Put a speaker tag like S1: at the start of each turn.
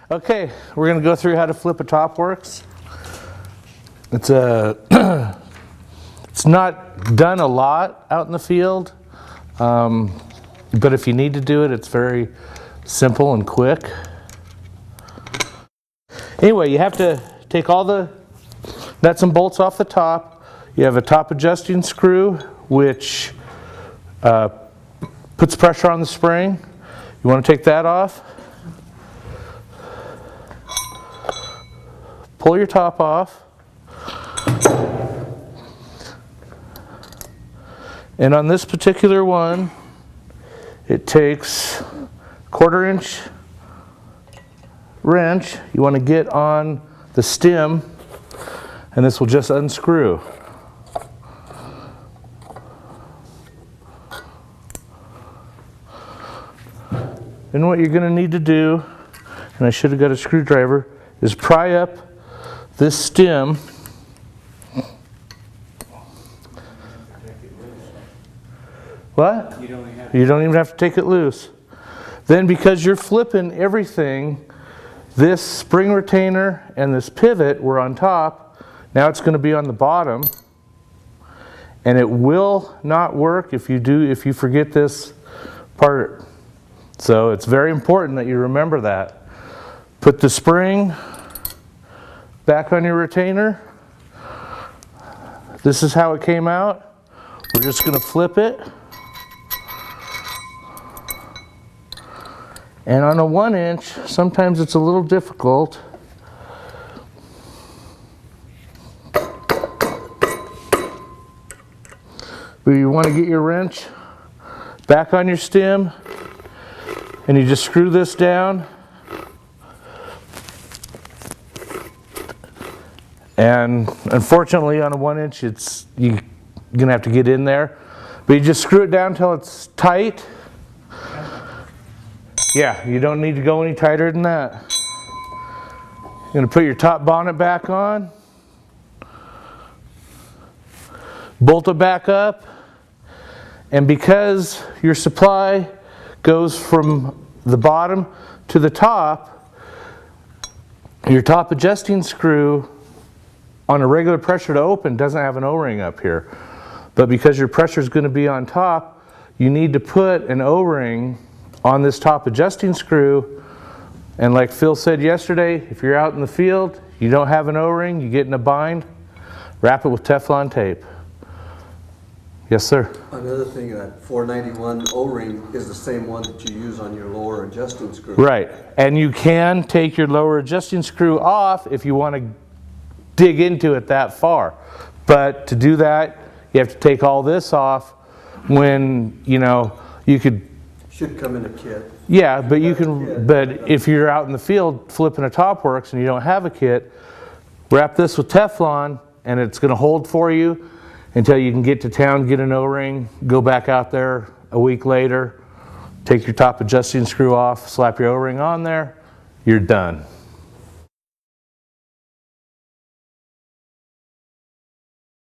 S1: Okay, we're going to go through how to flip a Topworks. It's not done a lot out in the field, but if you need to do it, it's very simple and quick. Anyway, you have to take all the nuts and bolts off the top. You have a top adjusting screw, which puts pressure on the spring. You want to take that off. Pull your top off. And on this particular one, it takes 1/4 inch wrench. You want to get on the stem, and this will just unscrew. And what you're going to need to do, and I should have got a screwdriver, is pry up this stem. What? You don't even have to take it loose. Then, because you're flipping everything, this spring retainer and this pivot were on top. Now it's going to be on the bottom, and it will not work if you forget this part. So it's very important that you remember that. Put the spring back on your retainer. This is how it came out. We're just going to flip it. And on a 1 inch, sometimes it's a little difficult. But you want to get your wrench back on your stem, and you just screw this down. And unfortunately, on a 1 inch, you're going to have to get in there. But you just screw it down until it's tight. Yeah, you don't need to go any tighter than that. You're going to put your top bonnet back on. Bolt it back up. And because your supply goes from the bottom to the top, your top adjusting screw on a regular pressure to open doesn't have an O-ring up here. But because your pressure is going to be on top, you need to put an O-ring on this top adjusting screw. And like Phil said yesterday, if you're out in the field, you don't have an O-ring, you get in a bind, wrap it with Teflon tape. Yes, sir?
S2: Another thing, that 491 O-ring is the same one that you use on your lower adjusting screw.
S1: Right. And you can take your lower adjusting screw off if you want to dig into it that far. But to do that, you have to take all this off when, you could...
S2: Should come in a kit.
S1: Yeah, but you can, but if you're out in the field flipping a Topworks and you don't have a kit, wrap this with Teflon and it's going to hold for you until you can get to town, get an O-ring, go back out there a week later, take your top adjusting screw off, slap your O-ring on there, you're done.